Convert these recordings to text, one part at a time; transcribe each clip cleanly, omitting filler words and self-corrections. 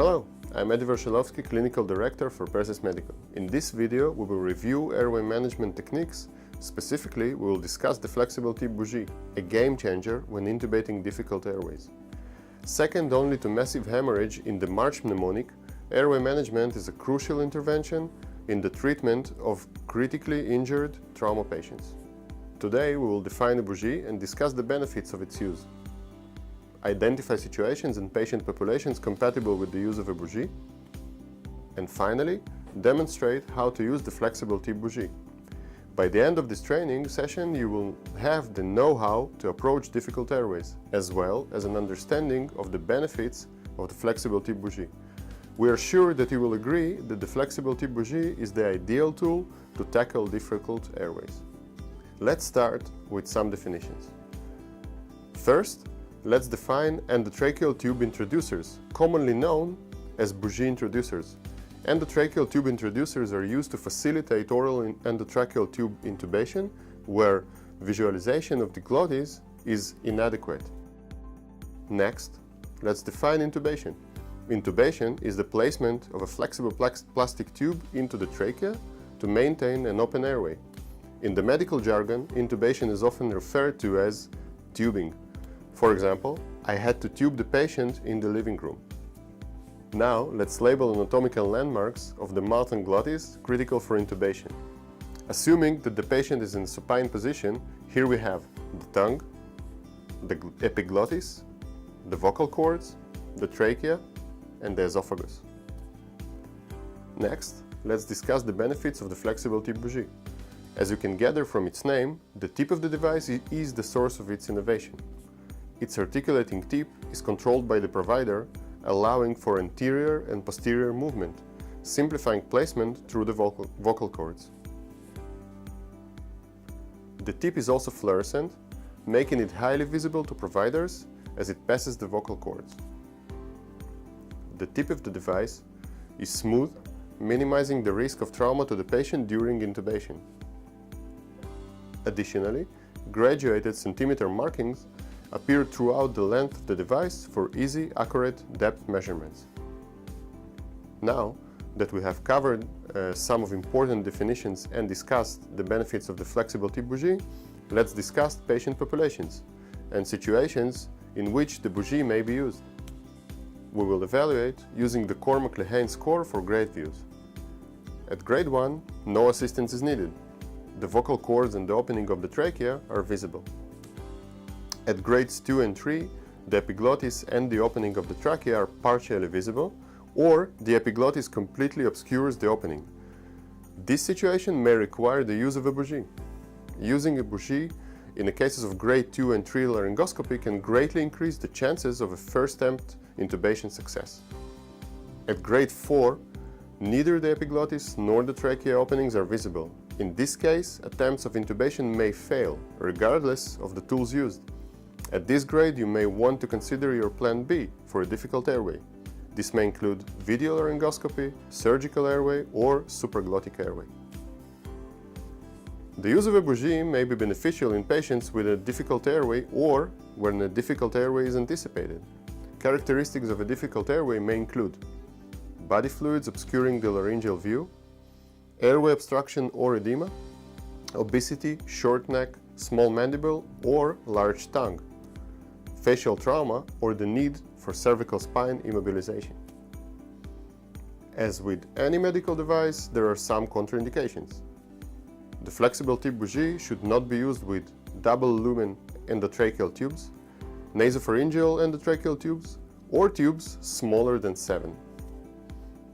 Hello, I'm Edi Warszelowski, Clinical Director for Persis Medical. In this video, we will review airway management techniques. Specifically, we will discuss the Flexible Tbg, a game changer when intubating difficult airways. Second only to massive hemorrhage in the March mnemonic, airway management is a crucial intervention in the treatment of critically injured trauma patients. Today, we will define a Bougie and discuss the benefits of its use. Identify situations and patient populations compatible with the use of a Bougie, and finally, demonstrate how to use the Flexible Tbg. By the end of this training session, you will have the know-how to approach difficult airways, as well as an understanding of the benefits of the Flexible Tbg. We are sure that you will agree that the Flexible Tbg is the ideal tool to tackle difficult airways. Let's start with some definitions. First, let's define endotracheal tube introducers, commonly known as Bougie introducers. Endotracheal tube introducers are used to facilitate oral endotracheal tube intubation where visualization of the glottis is inadequate. Next, let's define intubation. Intubation is the placement of a flexible plastic tube into the trachea to maintain an open airway. In the medical jargon, intubation is often referred to as tubing. For example, I had to tube the patient in the living room. Now, let's label anatomical landmarks of the mouth and glottis critical for intubation. Assuming that the patient is in supine position, here we have the tongue, the epiglottis, the vocal cords, the trachea, and the esophagus. Next, let's discuss the benefits of the Flexible Tbg. As you can gather from its name, the tip of the device is the source of its innovation. Its articulating tip is controlled by the provider, allowing for anterior and posterior movement, simplifying placement through the vocal cords. The tip is also fluorescent, making it highly visible to providers as it passes the vocal cords. The tip of the device is smooth, minimizing the risk of trauma to the patient during intubation. Additionally, graduated centimeter markings appear throughout the length of the device for easy, accurate depth measurements. Now that we have covered some of important definitions and discussed the benefits of the Flexible Tbg, let's discuss patient populations and situations in which the Bougie may be used. We will evaluate using the Cormack-Lehane score for grade views. At grade 1, no assistance is needed. The vocal cords and the opening of the trachea are visible. At grades 2 and 3, the epiglottis and the opening of the trachea are partially visible, or the epiglottis completely obscures the opening. This situation may require the use of a Bougie. Using a Bougie in the cases of grade 2 and 3 laryngoscopy can greatly increase the chances of a first attempt intubation success. At grade 4, neither the epiglottis nor the trachea openings are visible. In this case, attempts of intubation may fail, regardless of the tools used. At this grade, you may want to consider your plan B for a difficult airway. This may include video laryngoscopy, surgical airway, or supraglottic airway. The use of a Bougie may be beneficial in patients with a difficult airway or when a difficult airway is anticipated. Characteristics of a difficult airway may include body fluids obscuring the laryngeal view, airway obstruction or edema, obesity, short neck, small mandible, or large tongue, facial trauma, or the need for cervical spine immobilization. As with any medical device, there are some contraindications. The Flexible Tbg should not be used with double-lumen endotracheal tubes, nasopharyngeal endotracheal tubes, or tubes smaller than 7.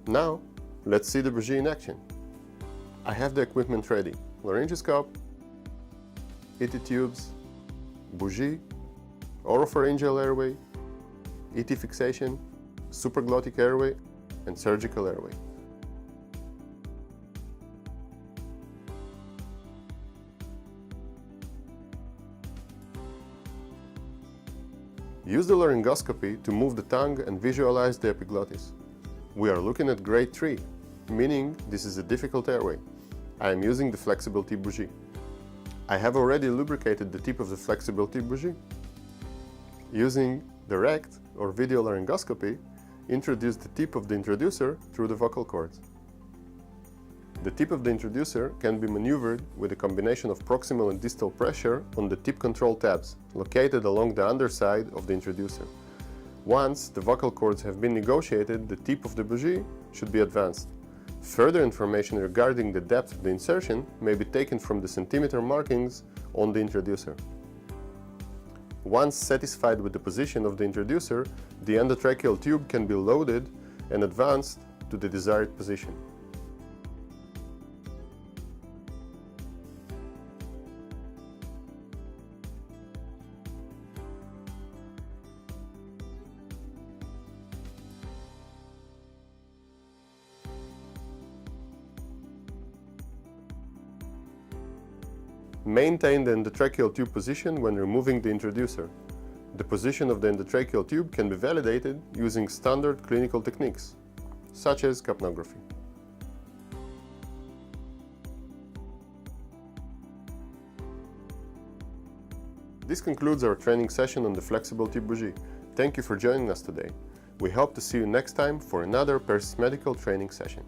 Now, let's see the Bougie in action. I have the equipment ready: laryngoscope, ET tubes, Bougie, oropharyngeal airway, ET fixation, supraglottic airway, and surgical airway. Use the laryngoscopy to move the tongue and visualize the epiglottis. We are looking at grade 3, meaning this is a difficult airway. I am using the Flexible Tbg. I have already lubricated the tip of the Flexible Tbg. Using direct or video laryngoscopy, introduce the tip of the introducer through the vocal cords. The tip of the introducer can be maneuvered with a combination of proximal and distal pressure on the tip control tabs, located along the underside of the introducer. Once the vocal cords have been negotiated, the tip of the bougie should be advanced. Further information regarding the depth of the insertion may be taken from the centimeter markings on the introducer. Once satisfied with the position of the introducer, the endotracheal tube can be loaded and advanced to the desired position. Maintain the endotracheal tube position when removing the introducer. The position of the endotracheal tube can be validated using standard clinical techniques, such as capnography. This concludes our training session on the Flexible Tbg. Thank you for joining us today. We hope to see you next time for another Persis Medical training session.